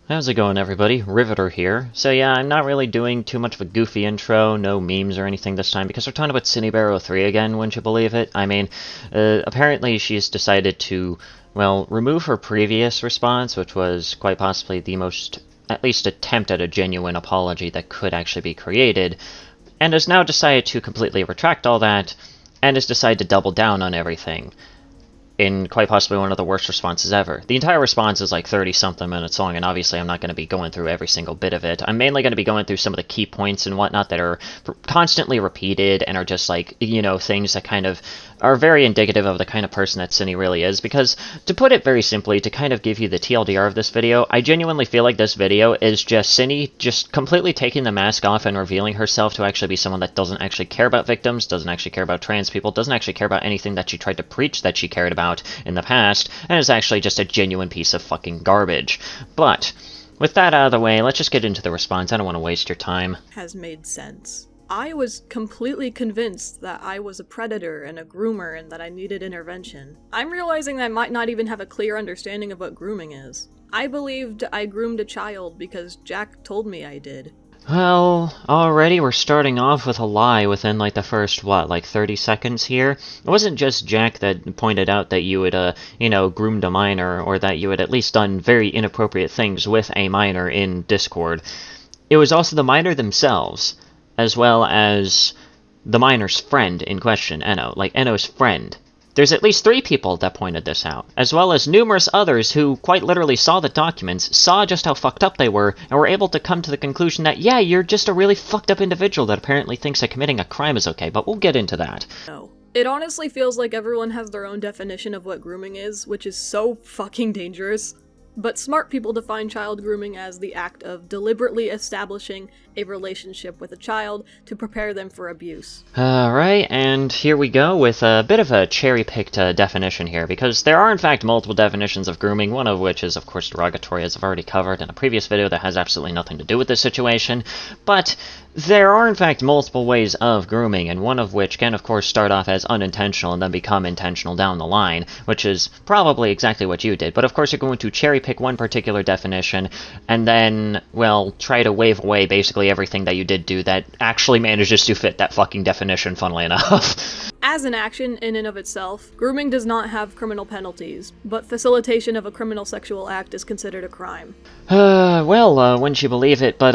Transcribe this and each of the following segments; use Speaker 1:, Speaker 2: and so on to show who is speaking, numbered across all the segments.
Speaker 1: How's it going, everybody? Riveter here. So yeah, I'm not really doing too much of a goofy intro, no memes or anything this time, because we're talking about Synnibear03 again, wouldn't you believe it? I mean, apparently she's decided to, well, remove her previous response, which was quite possibly the most, at least attempt at a genuine apology that could actually be created, and has now decided to completely retract all that, and has decided to double down on everything. In quite possibly one of the worst responses ever. The entire response is like 30-something minutes long, and obviously I'm not going to be going through every single bit of it. I'm mainly going to be going through some of the key points and whatnot that are constantly repeated and are just like, you know, things that kind of are very indicative of the kind of person that Synni really is, because, to put it very simply, to kind of give you the TLDR of this video, I genuinely feel like this video is just Synni just completely taking the mask off and revealing herself to actually be someone that doesn't actually care about victims, doesn't actually care about trans people, doesn't actually care about anything that she tried to preach that she cared about in the past, and is actually just a genuine piece of fucking garbage. But, with that out of the way, let's just get into the response. I don't want to waste your time.
Speaker 2: Has made sense. I was completely convinced that I was a predator and a groomer and that I needed intervention. I'm realizing that I might not even have a clear understanding of what grooming is. I believed I groomed a child because Jack told me I did.
Speaker 1: Well, already we're starting off with a lie within, like, the first, what, like 30 seconds here? It wasn't just Jack that pointed out that you had, you know, groomed a minor, or that you had at least done very inappropriate things with a minor in Discord. It was also the minor themselves, as well as the minor's friend in question, Enno. Like, Enno's friend. There's at least 3 people that pointed this out, as well as numerous others who quite literally saw the documents, saw just how fucked up they were, and were able to come to the conclusion that, yeah, you're just a really fucked up individual that apparently thinks that committing a crime is okay, but we'll get into that.
Speaker 2: No. It honestly feels like everyone has their own definition of what grooming is, which is so fucking dangerous. But smart people define child grooming as the act of deliberately establishing a relationship with a child to prepare them for abuse.
Speaker 1: Alright, and here we go with a bit of a cherry-picked definition here, because there are in fact multiple definitions of grooming, one of which is of course derogatory, as I've already covered in a previous video that has absolutely nothing to do with this situation, but there are in fact multiple ways of grooming, and one of which can of course start off as unintentional and then become intentional down the line, which is probably exactly what you did, but of course you're going to cherry-pick one particular definition, and then, well, try to wave away basically everything that you did do that actually manages to fit that fucking definition, funnily enough.
Speaker 2: As an action in and of itself, grooming does not have criminal penalties, but facilitation of a criminal sexual act is considered a crime.
Speaker 1: Well, wouldn't you believe it, but,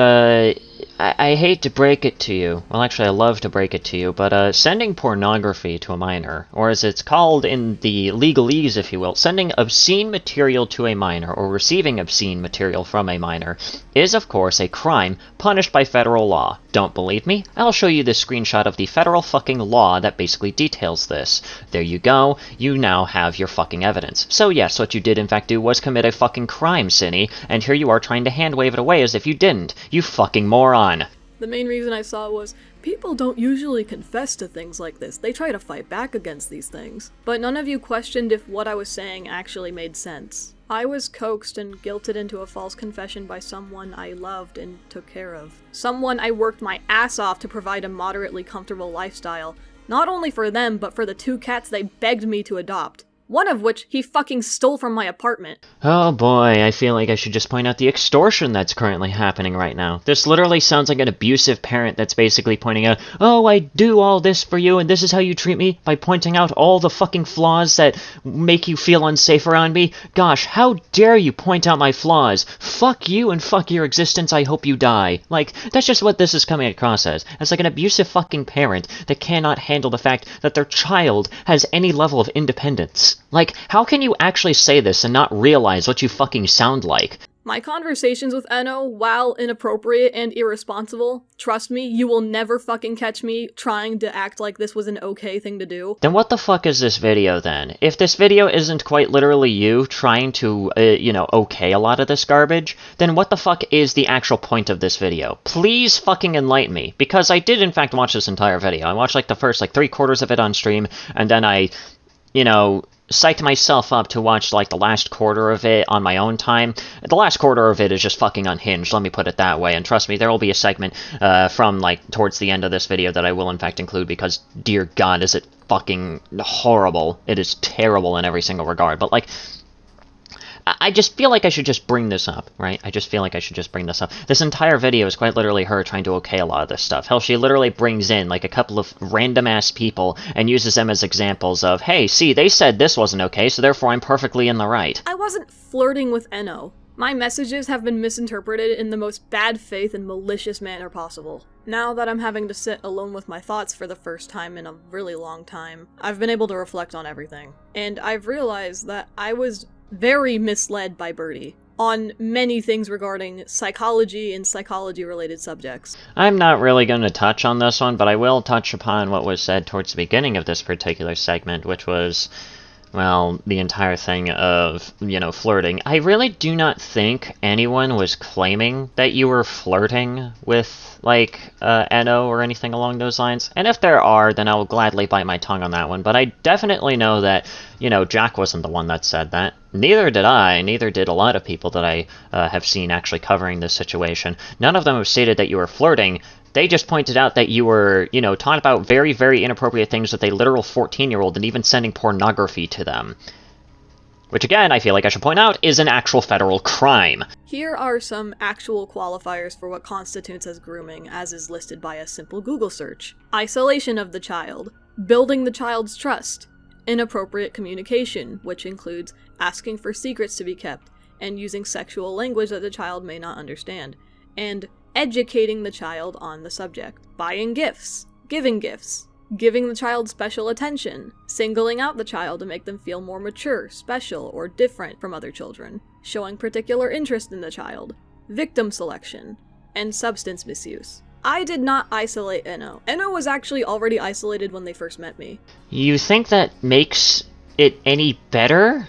Speaker 1: I hate to break it to you. Well, actually, I love to break it to you, but, sending pornography to a minor, or as it's called in the legalese, if you will, sending obscene material to a minor, or receiving obscene material from a minor, is, of course, a crime punished by federal law. Don't believe me? I'll show you this screenshot of the federal fucking law that basically details this. There you go. You now have your fucking evidence. So yes, what you did in fact do was commit a fucking crime, Synni, and here you are trying to hand-wave it away as if you didn't. You fucking moron.
Speaker 2: The main reason I saw was, people don't usually confess to things like this. They try to fight back against these things. But none of you questioned if what I was saying actually made sense. I was coaxed and guilted into a false confession by someone I loved and took care of. Someone I worked my ass off to provide a moderately comfortable lifestyle, not only for them, but for the 2 cats they begged me to adopt. One of which he fucking stole from my apartment.
Speaker 1: Oh boy, I feel like I should just point out the extortion that's currently happening right now. This literally sounds like an abusive parent that's basically pointing out, oh, I do all this for you and this is how you treat me, by pointing out all the fucking flaws that make you feel unsafe around me. Gosh, how dare you point out my flaws? Fuck you and fuck your existence, I hope you die. Like, that's just what this is coming across as like an abusive fucking parent that cannot handle the fact that their child has any level of independence. Like, how can you actually say this and not realize what you fucking sound like?
Speaker 2: My conversations with Enno, while inappropriate and irresponsible, trust me, you will never fucking catch me trying to act like this was an okay thing to do.
Speaker 1: Then what the fuck is this video then? If this video isn't quite literally you trying to, you know, okay a lot of this garbage, then what the fuck is the actual point of this video? Please fucking enlighten me, because I did in fact watch this entire video. I watched like the first like 3/4 of it on stream, and then I, you know, psyched myself up to watch like the last quarter of it on my own time. The last quarter of it is just fucking unhinged, let me put it that way, and trust me, there will be a segment from like towards the end of this video that I will in fact include, because dear god is it fucking horrible. It is terrible in every single regard, but like, I just feel like I should just bring this up, right? I just feel like I should just bring this up. This entire video is quite literally her trying to okay a lot of this stuff. Hell, she literally brings in, like, a couple of random-ass people and uses them as examples of, hey, see, they said this wasn't okay, so therefore I'm perfectly in the right.
Speaker 2: I wasn't flirting with Enno. My messages have been misinterpreted in the most bad faith and malicious manner possible. Now that I'm having to sit alone with my thoughts for the first time in a really long time, I've been able to reflect on everything. And I've realized that I was very misled by Birdie on many things regarding psychology and psychology-related subjects.
Speaker 1: I'm not really going to touch on this one, but I will touch upon what was said towards the beginning of this particular segment, which was, well, the entire thing of, you know, flirting. I really do not think anyone was claiming that you were flirting with, like, Enno or anything along those lines. And if there are, then I will gladly bite my tongue on that one. But I definitely know that, you know, Jack wasn't the one that said that. Neither did I, neither did a lot of people that I have seen actually covering this situation. None of them have stated that you were flirting. They just pointed out that you were, you know, talking about very, very inappropriate things with a literal 14-year-old and even sending pornography to them. Which, again, I feel like I should point out, is an actual federal crime.
Speaker 2: Here are some actual qualifiers for what constitutes as grooming, as is listed by a simple Google search. Isolation of the child. Building the child's trust. Inappropriate communication, which includes asking for secrets to be kept, and using sexual language that the child may not understand. And educating the child on the subject. Buying gifts. Giving gifts. Giving the child special attention. Singling out the child to make them feel more mature, special, or different from other children. Showing particular interest in the child. Victim selection. And substance misuse. I did not isolate Enno. Enno was actually already isolated when they first met me.
Speaker 1: You think that makes it any better?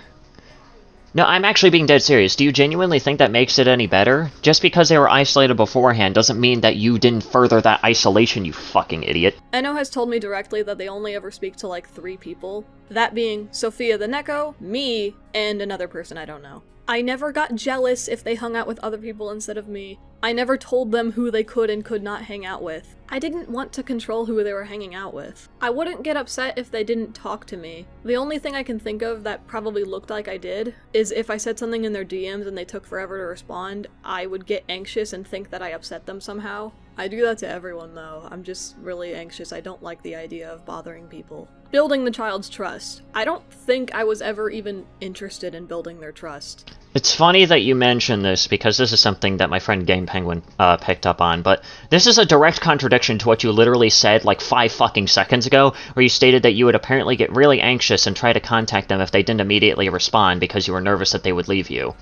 Speaker 1: No, I'm actually being dead serious. Do you genuinely think that makes it any better? Just because they were isolated beforehand doesn't mean that you didn't further that isolation, you fucking idiot.
Speaker 2: Enno has told me directly that they only ever speak to like 3 people. That being Sophia the Neko, me, and another person I don't know. I never got jealous if they hung out with other people instead of me. I never told them who they could and could not hang out with. I didn't want to control who they were hanging out with. I wouldn't get upset if they didn't talk to me. The only thing I can think of that probably looked like I did is if I said something in their DMs and they took forever to respond, I would get anxious and think that I upset them somehow. I do that to everyone though. I'm just really anxious. I don't like the idea of bothering people. Building the child's trust. I don't think I was ever even interested in building their trust.
Speaker 1: It's funny that you mention this, because this is something that my friend Game Penguin picked up on, but this is a direct contradiction to what you literally said like 5 fucking seconds ago, where you stated that you would apparently get really anxious and try to contact them if they didn't immediately respond because you were nervous that they would leave you.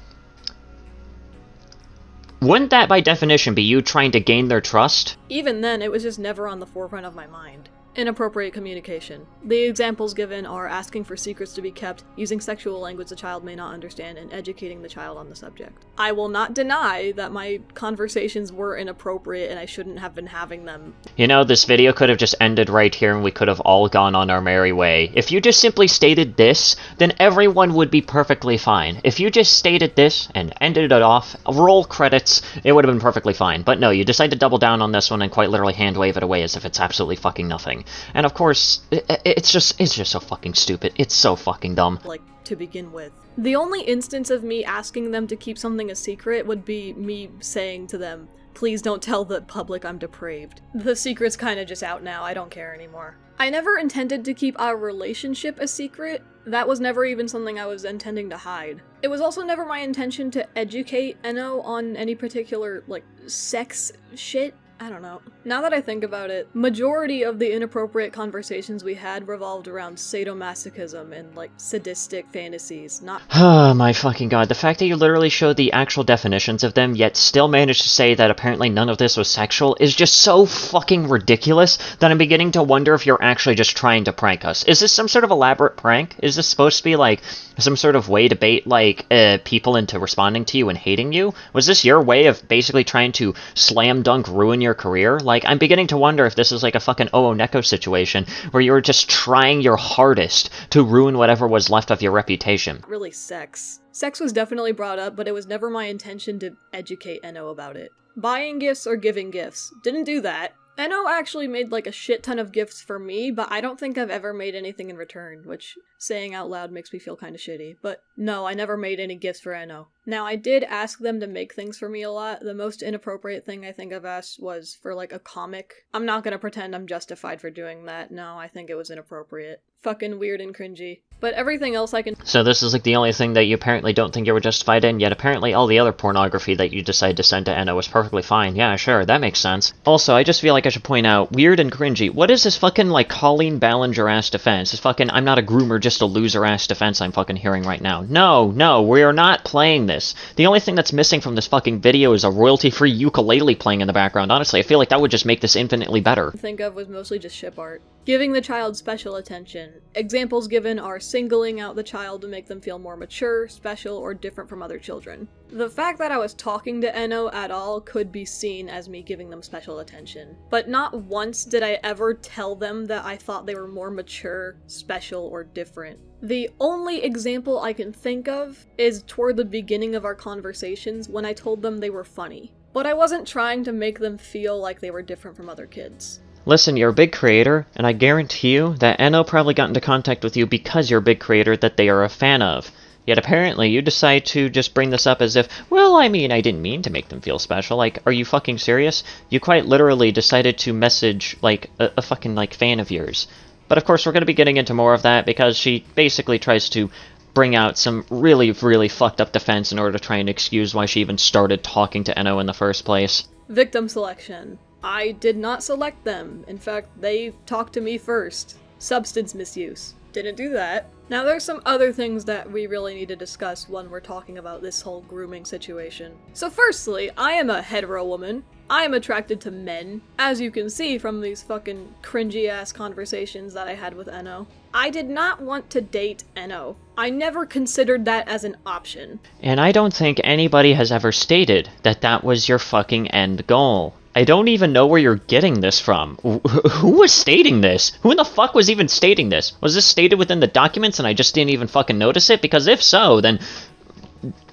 Speaker 1: Wouldn't that, by definition, be you trying to gain their trust?
Speaker 2: Even then, it was just never on the forefront of my mind. Inappropriate communication. The examples given are asking for secrets to be kept, using sexual language the child may not understand, and educating the child on the subject. I will not deny that my conversations were inappropriate and I shouldn't have been having them.
Speaker 1: You know, this video could have just ended right here and we could have all gone on our merry way. If you just simply stated this, then everyone would be perfectly fine. If you just stated this and ended it off, roll credits, it would have been perfectly fine. But no, you decide to double down on this one and quite literally hand wave it away as if it's absolutely fucking nothing. And of course, it's just so fucking stupid. It's so fucking dumb.
Speaker 2: Like, to begin with. The only instance of me asking them to keep something a secret would be me saying to them, please don't tell the public I'm depraved. The secret's kinda just out now, I don't care anymore. I never intended to keep our relationship a secret. That was never even something I was intending to hide. It was also never my intention to educate Enno on any particular, like, sex shit. I don't know. Now that I think about it, majority of the inappropriate conversations we had revolved around sadomasochism and, like, sadistic fantasies, not—
Speaker 1: Oh my fucking god, the fact that you literally showed the actual definitions of them, yet still managed to say that apparently none of this was sexual, is just so fucking ridiculous that I'm beginning to wonder if you're actually just trying to prank us. Is this some sort of elaborate prank? Is this supposed to be, like, some sort of way to bait, like, people into responding to you and hating you? Was this your way of basically trying to slam dunk ruin your career? Like, I'm beginning to wonder if this is like a fucking Neko situation, where you were just trying your hardest to ruin whatever was left of your reputation.
Speaker 2: Really sex. Sex was definitely brought up, but it was never my intention to educate Enno about it. Buying gifts or giving gifts. Didn't do that. Eno actually made like a shit ton of gifts for me, but I don't think I've ever made anything in return, which saying out loud makes me feel kind of shitty. But no, I never made any gifts for Eno. Now, I did ask them to make things for me a lot. The most inappropriate thing I think I've asked was for like a comic. I'm not gonna pretend I'm justified for doing that. No, I think it was inappropriate. Fucking weird and cringy. But everything else I can—
Speaker 1: So this is like the only thing that you apparently don't think you were justified in, yet apparently all the other pornography that you decide to send to Eno was perfectly fine. Yeah, sure, that makes sense. Also, I just feel like I should point out, weird and cringy, what is this fucking, like, Colleen Ballinger-ass defense? This fucking, I'm not a groomer, just a loser-ass defense I'm fucking hearing right now. No, we are not playing this. The only thing that's missing from this fucking video is a royalty-free ukulele playing in the background. Honestly, I feel like that would just make this infinitely better.
Speaker 2: Think of was mostly just ship art. Giving the child special attention. Examples given are singling out the child to make them feel more mature, special, or different from other children. The fact that I was talking to Eno at all could be seen as me giving them special attention. But not once did I ever tell them that I thought they were more mature, special, or different. The only example I can think of is toward the beginning of our conversations when I told them they were funny. But I wasn't trying to make them feel like they were different from other kids.
Speaker 1: Listen, you're a big creator, and I guarantee you that Eno probably got into contact with you because you're a big creator that they are a fan of. Yet apparently you decide to just bring this up as if, well, I mean, I didn't mean to make them feel special. Like, are you fucking serious? You quite literally decided to message, like, a fucking, like, fan of yours. But of course we're going to be getting into more of that because she basically tries to bring out some really, really fucked up defense in order to try and excuse why she even started talking to Eno in the first place.
Speaker 2: Victim selection. I did not select them. In fact, they talked to me first. Substance misuse. Didn't do that. Now there's some other things that we really need to discuss when we're talking about this whole grooming situation. So firstly, I am a hetero woman. I am attracted to men, as you can see from these fucking cringy ass conversations that I had with Eno. I did not want to date Eno. I never considered that as an option.
Speaker 1: And I don't think anybody has ever stated that that was your fucking end goal. I don't even know where you're getting this from. Who was stating this? Who in the fuck was even stating this? Was this stated within the documents and I just didn't even fucking notice it? Because if so, then,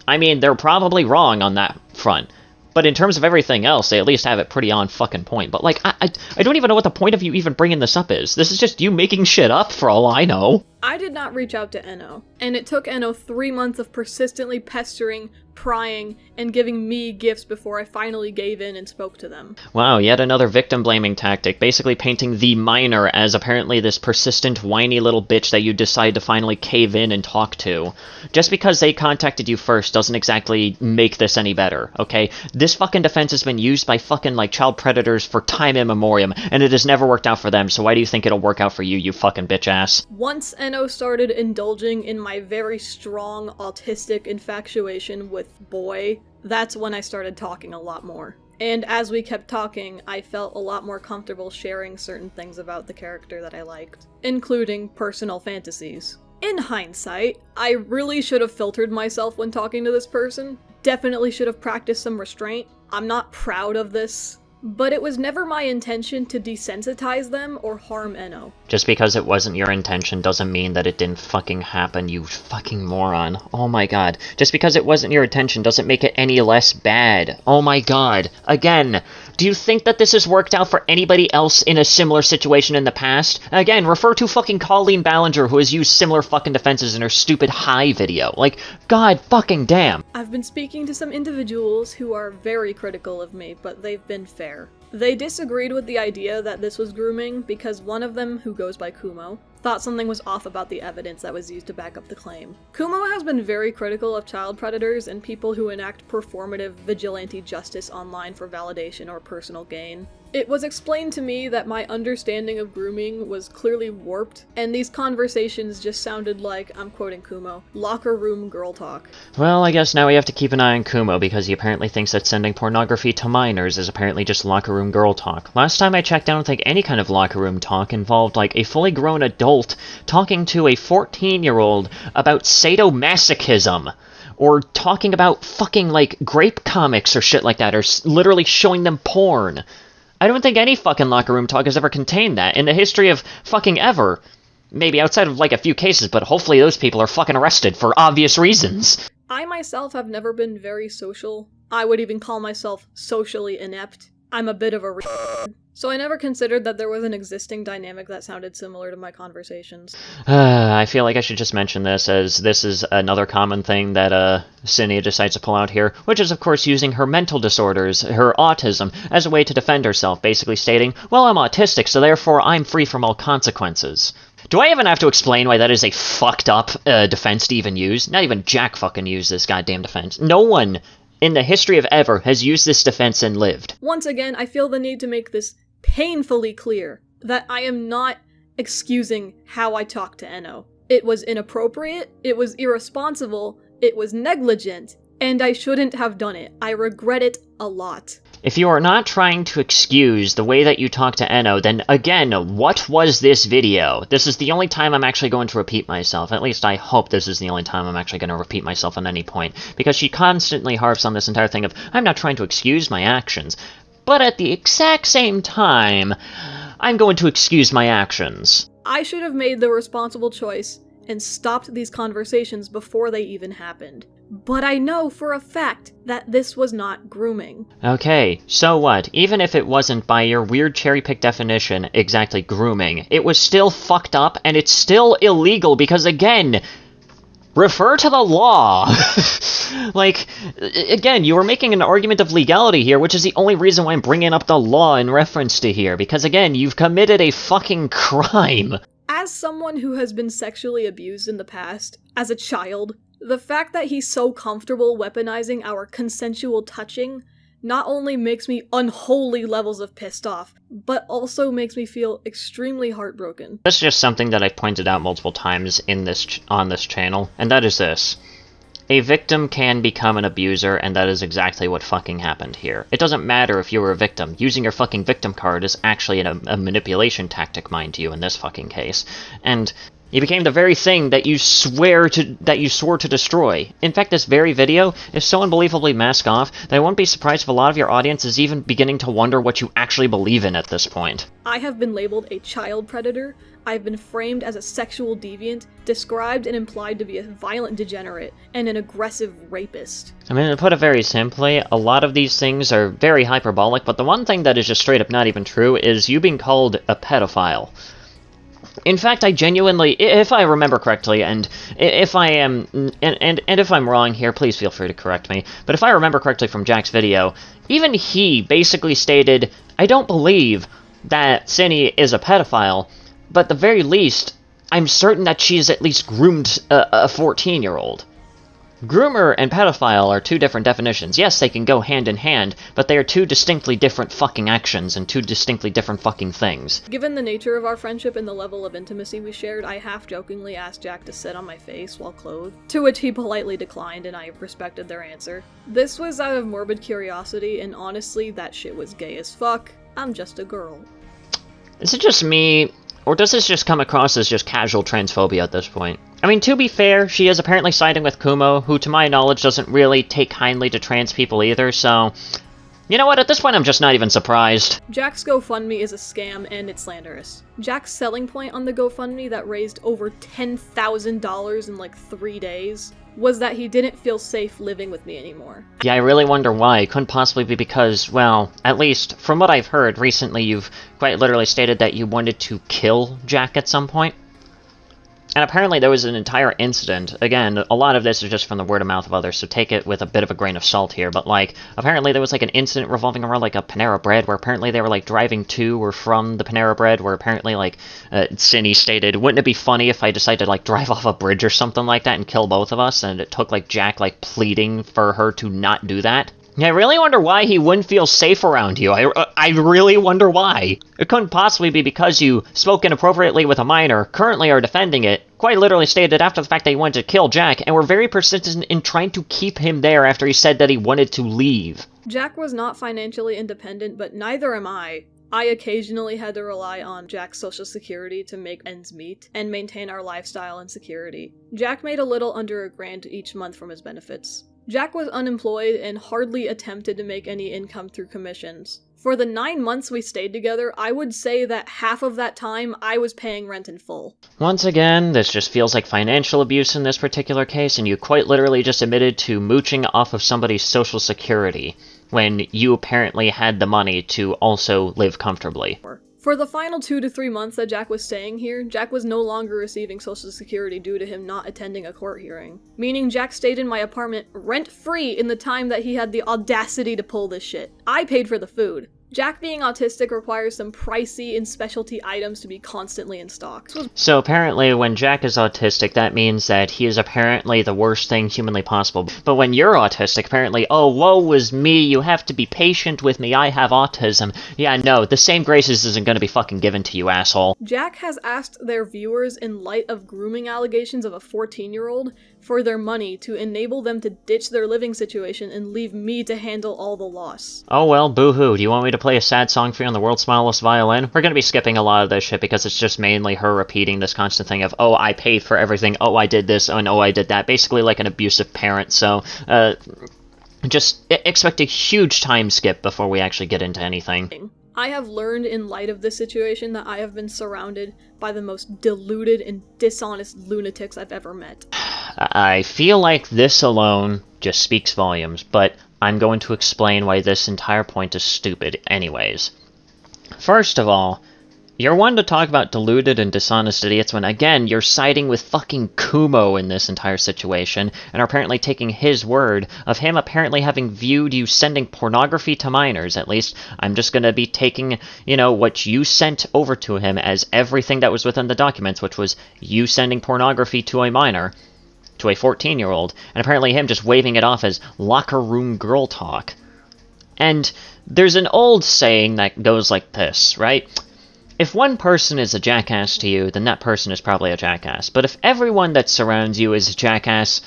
Speaker 1: I mean, they're probably wrong on that front. But in terms of everything else, they at least have it pretty on fucking point. But, like, I don't even know what the point of you even bringing this up is. This is just you making shit up for all I know.
Speaker 2: I did not reach out to Eno, and it took Eno 3 months of persistently pestering, prying, and giving me gifts before I finally gave in and spoke to them.
Speaker 1: Wow, yet another victim-blaming tactic, basically painting the minor as apparently this persistent, whiny little bitch that you decide to finally cave in and talk to. Just because they contacted you first doesn't exactly make this any better, okay? This fucking defense has been used by fucking, like, child predators for time immemorial, and it has never worked out for them, so why do you think it'll work out for you, you fucking bitch-ass?
Speaker 2: Once Eno started indulging in my very strong autistic infatuation with boy, that's when I started talking a lot more. And as we kept talking, I felt a lot more comfortable sharing certain things about the character that I liked, including personal fantasies. In hindsight, I really should have filtered myself when talking to this person. Definitely should have practiced some restraint. I'm not proud of this. But it was never my intention to desensitize them or harm Eno.
Speaker 1: Just because it wasn't your intention doesn't mean that it didn't fucking happen, you fucking moron. Oh my god. Just because it wasn't your intention doesn't make it any less bad. Oh my god. Again, do you think that this has worked out for anybody else in a similar situation in the past? Again, refer to fucking Colleen Ballinger, who has used similar fucking defenses in her stupid High video. Like, god fucking damn.
Speaker 2: I've been speaking to some individuals who are very critical of me, but they've been fair. They disagreed with the idea that this was grooming because one of them, who goes by Kumo, thought something was off about the evidence that was used to back up the claim. Kumo has been very critical of child predators and people who enact performative vigilante justice online for validation or personal gain. It was explained to me that my understanding of grooming was clearly warped, and these conversations just sounded like, I'm quoting Kumo, locker room girl talk.
Speaker 1: Well, I guess now we have to keep an eye on Kumo, because he apparently thinks that sending pornography to minors is apparently just locker room girl talk. Last time I checked, I don't think any kind of locker room talk involved, like, a fully grown adult talking to a 14-year-old about sadomasochism. Or talking about fucking, like, grape comics or shit like that, or literally showing them porn. I don't think any fucking locker room talk has ever contained that in the history of fucking ever. Maybe outside of, like, a few cases, but hopefully those people are fucking arrested for obvious reasons.
Speaker 2: I myself have never been very social. I would even call myself socially inept. I'm a bit of a so I never considered that there was an existing dynamic that sounded similar to my conversations.
Speaker 1: I feel like I should just mention this, as this is another common thing that Cindy decides to pull out here, which is of course using her mental disorders, her autism, as a way to defend herself, basically stating, well, I'm autistic, so therefore I'm free from all consequences. Do I even have to explain why that is a fucked up defense to even use? Not even Jack fucking used this goddamn defense. No one in the history of ever has used this defense and lived.
Speaker 2: Once again, I feel the need to make this painfully clear that I am not excusing how I talked to Enno. It was inappropriate, it was irresponsible, it was negligent, and I shouldn't have done it. I regret it a lot.
Speaker 1: If you are not trying to excuse the way that you talk to Enno, then again, what was this video? This is the only time I'm actually going to repeat myself. At least I hope this is the only time I'm actually going to repeat myself at any point. Because she constantly harps on this entire thing of, I'm not trying to excuse my actions. But at the exact same time, I'm going to excuse my actions.
Speaker 2: I should have made the responsible choice and stopped these conversations before they even happened. But I know for a fact that this was not grooming.
Speaker 1: Okay, so what? Even if it wasn't by your weird cherry-picked definition exactly grooming, it was still fucked up and it's still illegal because, again, refer to the law. Like, again, you were making an argument of legality here, which is the only reason why I'm bringing up the law in reference to here, because, again, you've committed a fucking crime.
Speaker 2: As someone who has been sexually abused in the past, as a child, the fact that he's so comfortable weaponizing our consensual touching not only makes me unholy levels of pissed off, but also makes me feel extremely heartbroken.
Speaker 1: That's just something that I've pointed out multiple times in on this channel, and that is this. A victim can become an abuser, and that is exactly what fucking happened here. It doesn't matter if you were a victim. Using your fucking victim card is actually a manipulation tactic, mind you, in this fucking case. And you became the very thing that you swore to destroy. In fact, this very video is so unbelievably mask off that I wouldn't be surprised if a lot of your audience is even beginning to wonder what you actually believe in at this point.
Speaker 2: I have been labeled a child predator. I've been framed as a sexual deviant, described and implied to be a violent degenerate, and an aggressive rapist.
Speaker 1: I mean, to put it very simply, a lot of these things are very hyperbolic, but the one thing that is just straight up not even true is you being called a pedophile. In fact, I genuinely, if I remember correctly, and if I am, and if I'm wrong here, please feel free to correct me, but if I remember correctly from Jack's video, even he basically stated, I don't believe that Cinny is a pedophile, but at the very least, I'm certain that she's at least groomed a 14-year-old. Groomer and pedophile are two different definitions. Yes, they can go hand in hand, but they are two distinctly different fucking actions and two distinctly different fucking things.
Speaker 2: Given the nature of our friendship and the level of intimacy we shared, I half-jokingly asked Jack to sit on my face while clothed, to which he politely declined and I respected their answer. This was out of morbid curiosity, and honestly, that shit was gay as fuck. I'm just a girl.
Speaker 1: Is it just me, or does this just come across as just casual transphobia at this point? I mean, to be fair, she is apparently siding with Kumo, who to my knowledge doesn't really take kindly to trans people either, so you know what, at this point I'm just not even surprised.
Speaker 2: Jack's GoFundMe is a scam and it's slanderous. Jack's selling point on the GoFundMe that raised over $10,000 in like 3 days was that he didn't feel safe living with me anymore.
Speaker 1: Yeah, I really wonder why. It couldn't possibly be because, well, at least from what I've heard recently, you've quite literally stated that you wanted to kill Jack at some point. And apparently there was an entire incident. Again, a lot of this is just from the word of mouth of others, so take it with a bit of a grain of salt here, but like, apparently there was like an incident revolving around like a Panera Bread, where apparently they were like driving to or from the Panera Bread, where apparently like, Cinny stated, wouldn't it be funny if I decided to like drive off a bridge or something like that and kill both of us, and it took like Jack like pleading for her to not do that? I really wonder why he wouldn't feel safe around you. I really wonder why. It couldn't possibly be because you spoke inappropriately with a minor, currently are defending it, quite literally stated after the fact that he wanted to kill Jack, and were very persistent in trying to keep him there after he said that he wanted to leave.
Speaker 2: Jack was not financially independent, but neither am I. I occasionally had to rely on Jack's social security to make ends meet and maintain our lifestyle and security. Jack made a little under $1,000 each month from his benefits. Jack was unemployed and hardly attempted to make any income through commissions. For the 9 months we stayed together, I would say that half of that time I was paying rent in full.
Speaker 1: Once again, this just feels like financial abuse in this particular case, and you quite literally just admitted to mooching off of somebody's social security. when you apparently had the money to also live comfortably.
Speaker 2: For the final 2 to 3 months that Jack was staying here, Jack was no longer receiving Social Security due to him not attending a court hearing. Meaning Jack stayed in my apartment rent-free in the time that he had the audacity to pull this shit. I paid for the food. Jack being autistic requires some pricey and specialty items to be constantly in stock.
Speaker 1: So apparently when Jack is autistic, that means that he is apparently the worst thing humanly possible. But when you're autistic, apparently, oh, woe is me, you have to be patient with me, I have autism. Yeah, no, the same graces isn't gonna be fucking given to you, asshole.
Speaker 2: Jack has asked their viewers, in light of grooming allegations of a 14-year-old, for their money to enable them to ditch their living situation and leave me to handle all the loss.
Speaker 1: Oh well, boo-hoo. Do you want me to play a sad song for you on the world's smallest violin? We're gonna be skipping a lot of this shit because it's just mainly her repeating this constant thing of, oh, I paid for everything, oh, I did this, and oh, I did that. Basically like an abusive parent, so, just expect a huge time skip before we actually get into anything.
Speaker 2: I have learned in light of this situation that I have been surrounded by the most deluded and dishonest lunatics I've ever met.
Speaker 1: I feel like this alone just speaks volumes, but I'm going to explain why this entire point is stupid anyways. First of all, you're one to talk about deluded and dishonest idiots when, again, you're siding with fucking Kumo in this entire situation, and are apparently taking his word of him apparently having viewed you sending pornography to minors. At least, I'm just gonna be taking, you know, what you sent over to him as everything that was within the documents, which was you sending pornography to a minor, to a 14-year-old, and apparently him just waving it off as locker room girl talk. And there's an old saying that goes like this, right? If one person is a jackass to you, then that person is probably a jackass. But if everyone that surrounds you is a jackass,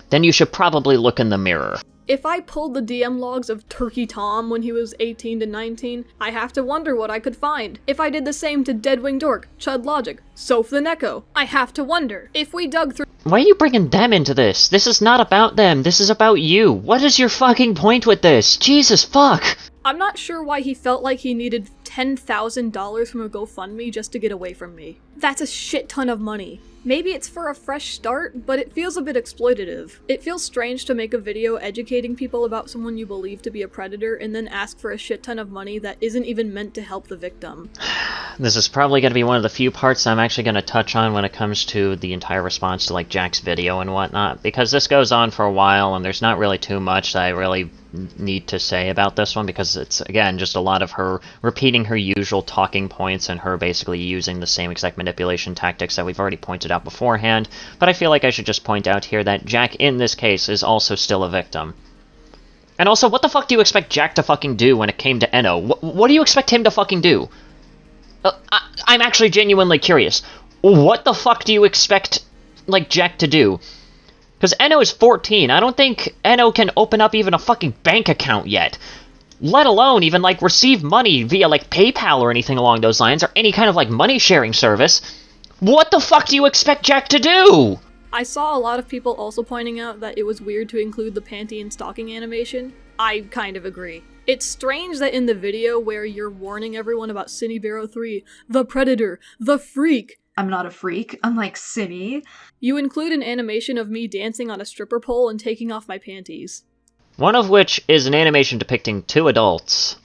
Speaker 1: then you should probably look in the mirror.
Speaker 2: If I pulled the DM logs of Turkey Tom when he was 18 to 19, I have to wonder what I could find. If I did the same to Deadwing Dork, Chud Logic, Soph the Neko, I have to wonder. If we dug through—
Speaker 1: Why are you bringing them into this? This is not about them, this is about you. What is your fucking point with this? Jesus fuck!
Speaker 2: I'm not sure why he felt like he needed $10,000 from a GoFundMe just to get away from me. That's a shit ton of money. Maybe it's for a fresh start, but it feels a bit exploitative. It feels strange to make a video educating people about someone you believe to be a predator and then ask for a shit ton of money that isn't even meant to help the victim.
Speaker 1: This is probably going to be one of the few parts I'm actually going to touch on when it comes to the entire response to, like, Jack's video and whatnot, because this goes on for a while and there's not really too much that I really need to say about this one, because it's, again, just a lot of her repeating her usual talking points and her basically using the same exact manipulation tactics that we've already pointed out beforehand. But I feel like I should just point out here that Jack, in this case, is also still a victim. And also, what the fuck do you expect Jack to fucking do when it came to Enno? What do you expect him to fucking do? I'm actually genuinely curious. What the fuck do you expect, like, Jack to do? Because Enno is 14. I don't think Enno can open up even a fucking bank account yet. Let alone even, like, receive money via, like, PayPal or anything along those lines, or any kind of, like, money-sharing service. What the fuck do you expect Jack to do?
Speaker 2: I saw a lot of people also pointing out that it was weird to include the panty and stocking animation. I kind of agree. It's strange that in the video where you're warning everyone about Synnibear03, the predator, the freak—
Speaker 3: I'm not a freak, unlike Cinny.
Speaker 2: You include an animation of me dancing on a stripper pole and taking off my panties.
Speaker 1: One of which is an animation depicting 2 adults.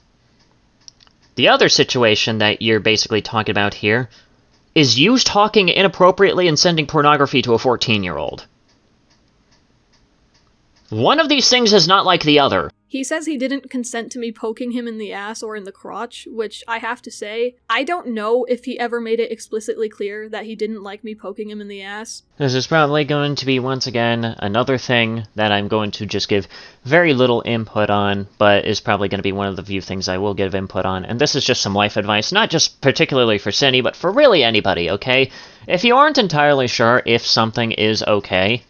Speaker 1: The other situation that you're basically talking about here is you talking inappropriately and sending pornography to a 14-year-old. One of these things is not like the other.
Speaker 2: He says he didn't consent to me poking him in the ass or in the crotch, which I have to say, I don't know if he ever made it explicitly clear that he didn't like me poking him in the ass.
Speaker 1: This is probably going to be, once again, another thing that I'm going to just give very little input on, but is probably going to be one of the few things I will give input on. And this is just some life advice, not just particularly for Cinny, but for really anybody, okay? If you aren't entirely sure if something is okay,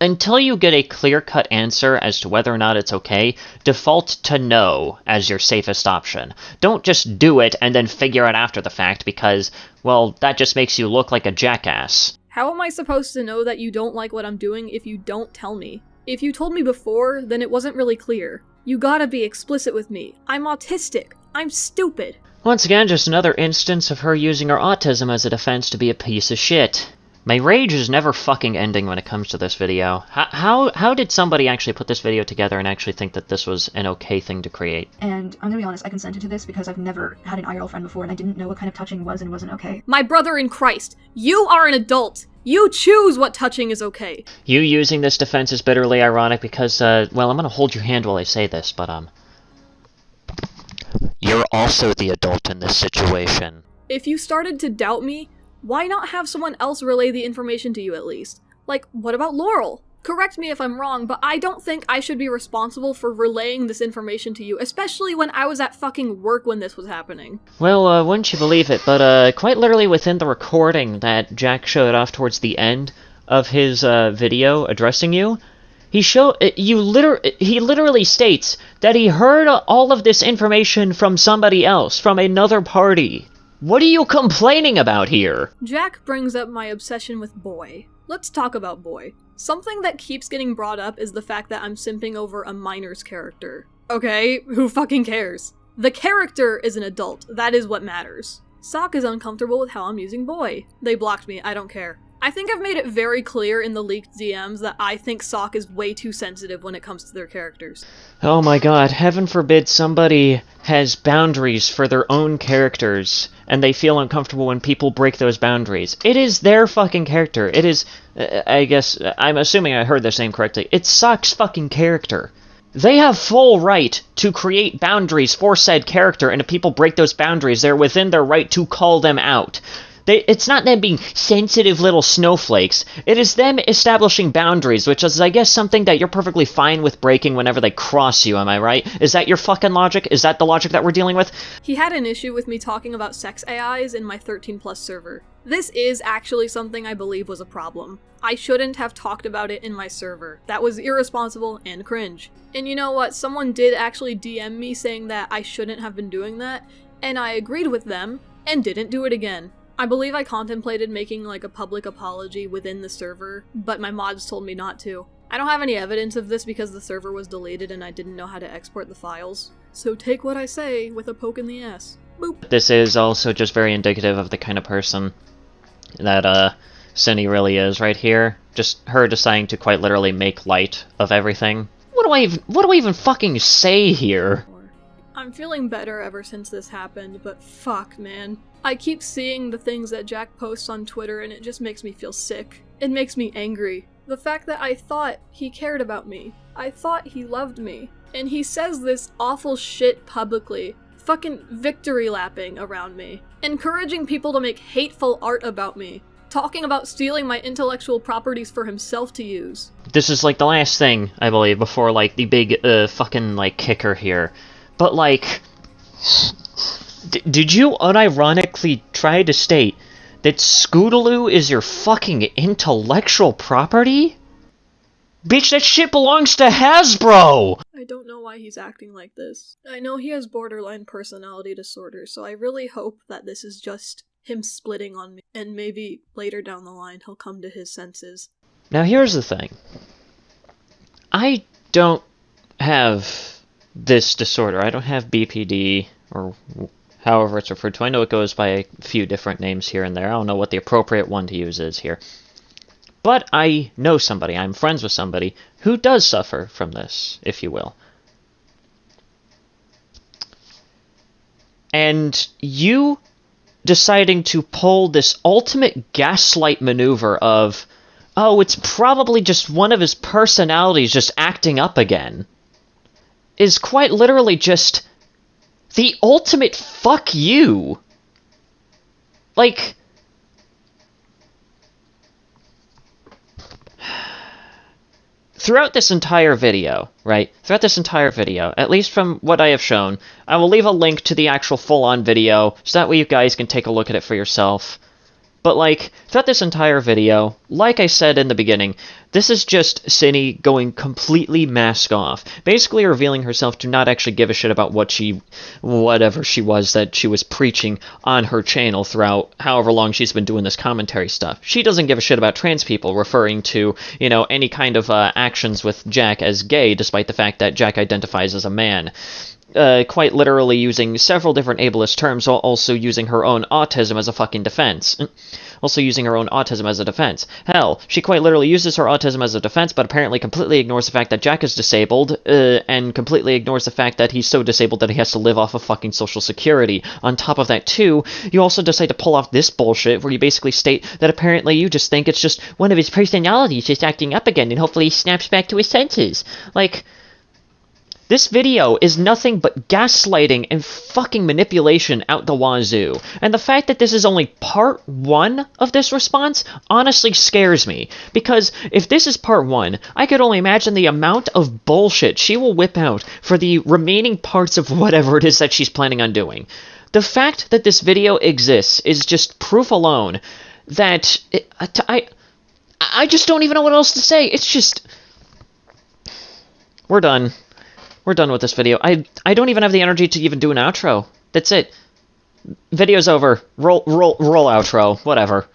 Speaker 1: until you get a clear-cut answer as to whether or not it's okay, default to no as your safest option. Don't just do it and then figure it after the fact because, well, that just makes you look like a jackass.
Speaker 2: How am I supposed to know that you don't like what I'm doing if you don't tell me? If you told me before, then it wasn't really clear. You gotta be explicit with me. I'm autistic. I'm stupid.
Speaker 1: Once again, just another instance of her using her autism as a defense to be a piece of shit. My rage is never fucking ending when it comes to this video. How did somebody actually put this video together and actually think that this was an okay thing to create?
Speaker 3: And I'm gonna be honest, I consented to this because I've never had an IRL friend before and I didn't know what kind of touching was and wasn't okay.
Speaker 2: My brother in Christ, you are an adult. You choose what touching is okay.
Speaker 1: You using this defense is bitterly ironic because, well, I'm gonna hold your hand while I say this, but, you're also the adult in this situation.
Speaker 2: If you started to doubt me, why not have someone else relay the information to you at least? Like, what about Laurel? Correct me if I'm wrong, but I don't think I should be responsible for relaying this information to you, especially when I was at fucking work when this was happening.
Speaker 1: Well, wouldn't you believe it, but, quite literally within the recording that Jack showed off towards the end of his, video addressing you, he literally states that he heard all of this information from somebody else, from another party. What are you complaining about here?
Speaker 2: Jack brings up my obsession with Boy. Let's talk about Boy. Something that keeps getting brought up is the fact that I'm simping over a minor's character. Okay, who fucking cares? The character is an adult, that is what matters. Sock is uncomfortable with how I'm using Boy. They blocked me, I don't care. I think I've made it very clear in the leaked DMs that I think Sock is way too sensitive when it comes to their characters.
Speaker 1: Oh my god, heaven forbid somebody has boundaries for their own characters, and they feel uncomfortable when people break those boundaries. It is their fucking character. It is, I guess, I'm assuming I heard this name correctly. It's Sock's fucking character. They have full right to create boundaries for said character, and if people break those boundaries, they're within their right to call them out. It's not them being sensitive little snowflakes. It is them establishing boundaries, which is, I guess, something that you're perfectly fine with breaking whenever they cross you, am I right? Is that your fucking logic? Is that the logic that we're dealing with?
Speaker 2: He had an issue with me talking about sex AIs in my 13+ server. This is actually something I believe was a problem. I shouldn't have talked about it in my server. That was irresponsible and cringe. And you know what? Someone did actually DM me saying that I shouldn't have been doing that, and I agreed with them and didn't do it again. I believe I contemplated making like a public apology within the server, but my mods told me not to. I don't have any evidence of this because the server was deleted and I didn't know how to export the files. So take what I say with a poke in the ass. Boop.
Speaker 1: This is also just very indicative of the kind of person that, Cinny really is right here. Just her deciding to quite literally make light of everything. What do I even fucking say here?
Speaker 2: I'm feeling better ever since this happened, but fuck, man. I keep seeing the things that Jack posts on Twitter and it just makes me feel sick. It makes me angry. The fact that I thought he cared about me. I thought he loved me. And he says this awful shit publicly. Fucking victory lapping around me. Encouraging people to make hateful art about me. Talking about stealing my intellectual properties for himself to use.
Speaker 1: This is like the last thing, I believe, before like the big, fucking like kicker here. But, like, did you unironically try to state that Scootaloo is your fucking intellectual property? Bitch, that shit belongs to Hasbro!
Speaker 2: I don't know why he's acting like this. I know he has borderline personality disorder, so I really hope that this is just him splitting on me, and maybe later down the line he'll come to his senses.
Speaker 1: Now here's the thing. I don't have this disorder. I don't have BPD, or however it's referred to. I know it goes by a few different names here and there. I don't know what the appropriate one to use is here. But I know somebody, I'm friends with somebody, who does suffer from this, if you will. And you deciding to pull this ultimate gaslight maneuver of, oh, it's probably just one of his personalities just acting up again, is quite literally just the ultimate fuck you. Like, throughout this entire video, right? Throughout this entire video, at least from what I have shown, I will leave a link to the actual full-on video, so that way you guys can take a look at it for yourself. But, like, throughout this entire video, like I said in the beginning, this is just Cinny going completely mask off, basically revealing herself to not actually give a shit about whatever she was that she was preaching on her channel throughout however long she's been doing this commentary stuff. She doesn't give a shit about trans people, referring to, you know, any kind of actions with Jack as gay, despite the fact that Jack identifies as a man. Quite literally using several different ableist terms while also using her own autism as a fucking defense. Also using using her own autism as a defense. Hell, she quite literally uses her autism as a defense, but apparently completely ignores the fact that Jack is disabled, and completely ignores the fact that he's so disabled that he has to live off of fucking Social Security. On top of that, too, you also decide to pull off this bullshit where you basically state that apparently you just think it's just one of his personalities just acting up again, and hopefully he snaps back to his senses. Like, this video is nothing but gaslighting and fucking manipulation out the wazoo. And the fact that this is only part 1 of this response honestly scares me. Because if this is part 1, I could only imagine the amount of bullshit she will whip out for the remaining parts of whatever it is that she's planning on doing. The fact that this video exists is just proof alone that I just don't even know what else to say. It's just... We're done. We're done with this video. I don't even have the energy to even do an outro. That's it. Video's over. Roll outro. Whatever.